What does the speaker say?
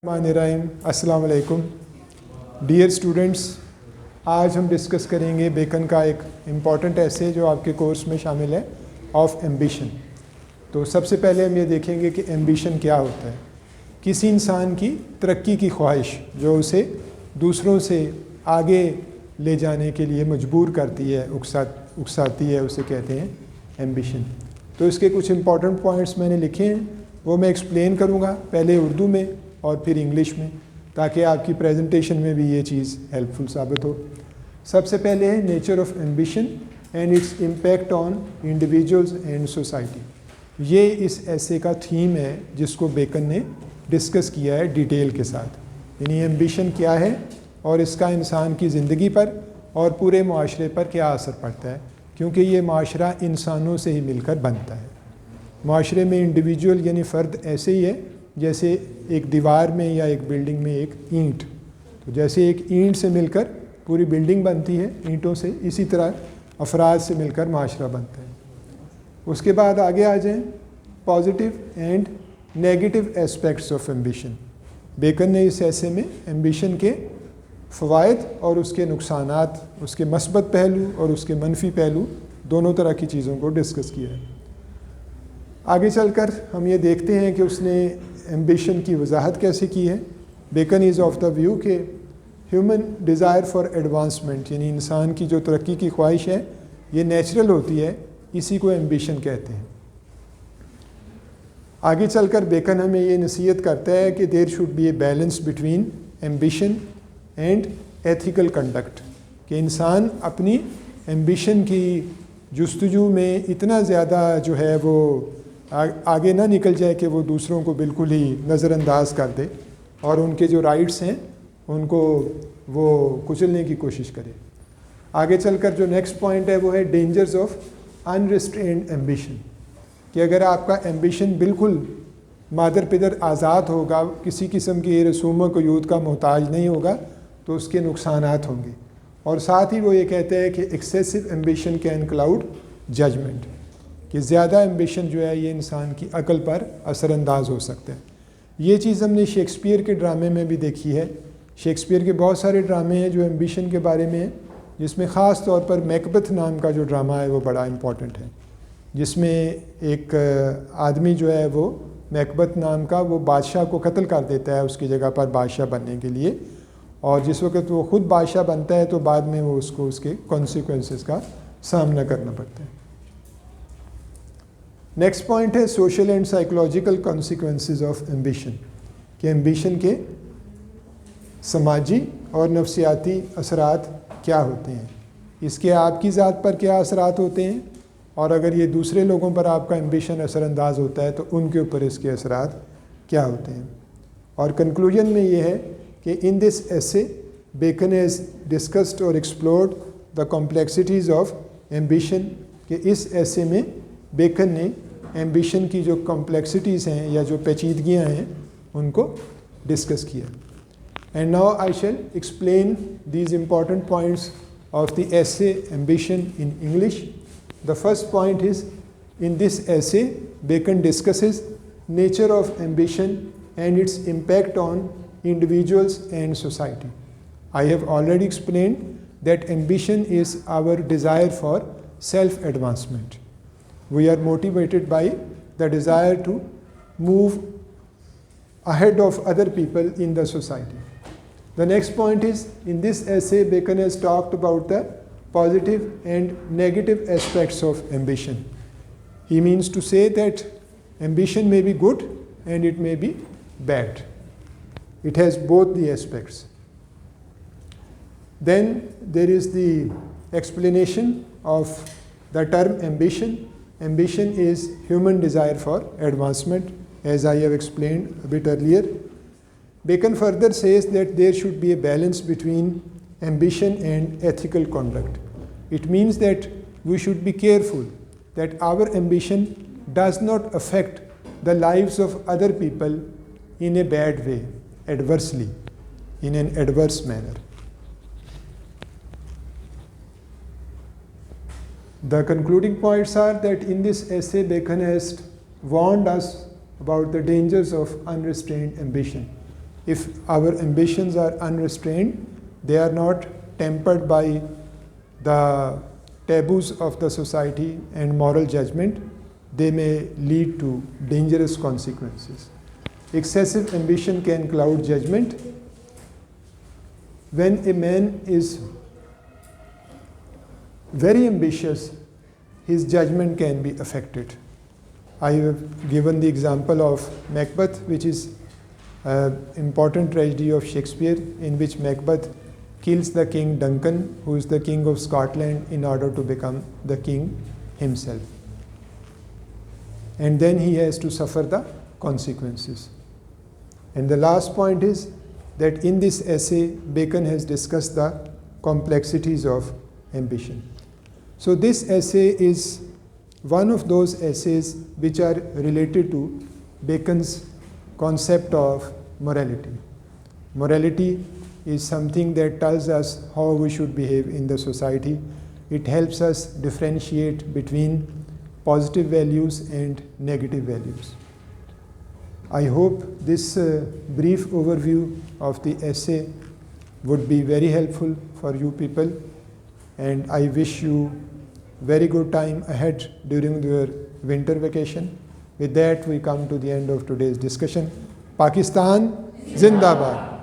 السلام علیکم dear students, آج ہم ڈسکس کریں گے بیکن کا ایک امپورٹنٹ ایسے جو آپ کے کورس میں شامل ہے، آف ایمبیشن۔ تو سب سے پہلے ہم یہ دیکھیں گے کہ ایمبیشن کیا ہوتا ہے۔ کسی انسان کی ترقی کی خواہش جو اسے دوسروں سے آگے لے جانے کے لیے مجبور کرتی ہے، اکساتی ہے، اسے کہتے ہیں ایمبیشن۔ تو اس کے کچھ امپورٹنٹ پوائنٹس میں نے لکھے ہیں، وہ میں ایکسپلین کروں گا، پہلے اردو میں اور پھر انگلش میں، تاکہ آپ کی پریزنٹیشن میں بھی یہ چیز ہیلپ فل ثابت ہو۔ سب سے پہلے ہے nature of ambition and its impact on individuals and society. یہ اس ایسے کا تھیم ہے جس کو بیکن نے ڈسکس کیا ہے ڈیٹیل کے ساتھ، یعنی ایمبیشن کیا ہے اور اس کا انسان کی زندگی پر اور پورے معاشرے پر کیا اثر پڑتا ہے، کیونکہ یہ معاشرہ انسانوں سے ہی مل کر بنتا ہے۔ معاشرے میں انڈیویجول یعنی فرد ایسے ہی ہے جیسے ایک دیوار میں یا ایک بلڈنگ میں ایک اینٹ، تو جیسے ایک اینٹ سے مل کر پوری بلڈنگ بنتی ہے اینٹوں سے، اسی طرح افراد سے مل کر معاشرہ بنتا ہے۔ اس کے بعد آگے آ جائیں، positive and negative aspects of ambition. Bacon نے اس ایسے میں ایمبیشن کے فوائد اور اس کے نقصانات، اس کے مثبت پہلو اور اس کے منفی پہلو، دونوں طرح کی چیزوں کو ڈسکس کیا ہے۔ آگے چل کر ہم یہ دیکھتے ہیں کہ اس نے ایمبیشن کی وضاحت کیسے کی ہے۔ Bacon is of the view کہ ہیومن ڈیزائر فار ایڈوانسمنٹ، یعنی انسان کی جو ترقی کی خواہش ہے یہ نیچرل ہوتی ہے، اسی کو ایمبیشن کہتے ہیں۔ آگے چل کر بیکن ہمیں یہ نصیحت کرتا ہے کہ there should be a balance between ambition and ethical conduct, کہ انسان اپنی ایمبیشن کی جستجو میں اتنا زیادہ جو ہے وہ آگے نہ نکل جائے کہ وہ دوسروں کو بالکل ہی نظر انداز کر دے اور ان کے جو رائٹس ہیں ان کو وہ کچلنے کی کوشش کرے۔ آگے چل کر جو نیکسٹ پوائنٹ ہے وہ ہے ڈینجرز آف انریسٹرینڈ ایمبیشن، کہ اگر آپ کا ایمبیشن بالکل مادر پدر آزاد ہوگا، کسی قسم کی رسوم و قیود کا محتاج نہیں ہوگا، تو اس کے نقصانات ہوں گے۔ اور ساتھ ہی وہ یہ کہتے ہیں کہ excessive ambition can cloud judgment, کہ زیادہ ایمبیشن جو ہے یہ انسان کی عقل پر اثر انداز ہو سکتا ہے۔ یہ چیز ہم نے شیکسپیئر کے ڈرامے میں بھی دیکھی ہے۔ شیکسپیئر کے بہت سارے ڈرامے ہیں جو ایمبیشن کے بارے میں ہیں، جس میں خاص طور پر میکبتھ نام کا جو ڈرامہ ہے وہ بڑا امپورٹنٹ ہے، جس میں ایک آدمی جو ہے وہ میکبتھ نام کا وہ بادشاہ کو قتل کر دیتا ہے اس کی جگہ پر بادشاہ بننے کے لیے، اور جس وقت وہ خود بادشاہ بنتا ہے تو بعد میں وہ اس کو اس کے کانسیکوینسز کا سامنا کرنا پڑتا ہے۔ نیکسٹ پوائنٹ ہے social and psychological consequences of ambition, کہ ایمبیشن کے سماجی اور نفسیاتی اثرات کیا ہوتے ہیں، اس کے آپ کی ذات پر کیا اثرات ہوتے ہیں، اور اگر یہ دوسرے لوگوں پر آپ کا ایمبیشن اثر انداز ہوتا ہے تو ان کے اوپر اس کے اثرات کیا ہوتے ہیں۔ اور کنکلوژن میں یہ ہے کہ ان دس ایسے بیکن ہیز ڈسکسڈ اور explored the complexities of ambition, کہ اس ایسے میں بیکن نے ایمبیشن کی جو کمپلیکسٹیز ہیں یا جو پیچیدگیاں ہیں ان کو ڈسکس کیا۔ And now I shall explain these important points of the essay ambition in English. The first point is, in this essay, Bacon discusses nature of ambition and its impact on individuals and society. I have already explained that ambition is our desire for self-advancement. We are motivated by the desire to move ahead of other people in the society. The next point is, in this essay, Bacon has talked about the positive and negative aspects of ambition. He means to say that ambition may be good and it may be bad. It has both the aspects. Then there is the explanation of the term ambition. Ambition is human desire for advancement, as I have explained a bit earlier. Bacon further says that there should be a balance between ambition and ethical conduct. It means that we should be careful that our ambition does not affect the lives of other people in a bad way, adversely, in an adverse manner. The concluding points are that in this essay, Bacon has warned us about the dangers of unrestrained ambition. if our ambitions are unrestrained, they are not tempered by the taboos of the society and moral judgment, they may lead to dangerous consequences. Excessive ambition can cloud judgment. When a man is very ambitious, his judgment can be affected. I have given the example of Macbeth, which is an important tragedy of Shakespeare, in which Macbeth kills the king Duncan, who is the king of Scotland, in order to become the king himself. And then he has to suffer the consequences. And the last point is that in this essay, Bacon has discussed the complexities of ambition. So this essay is one of those essays which are related to Bacon's concept of morality. Morality is something that tells us how we should behave in the society. It helps us differentiate between positive values and negative values. I hope this brief overview of the essay would be very helpful for you people, and I wish you very good time ahead during your winter vacation. With that, we come to the end of today's discussion. Pakistan Zindabad.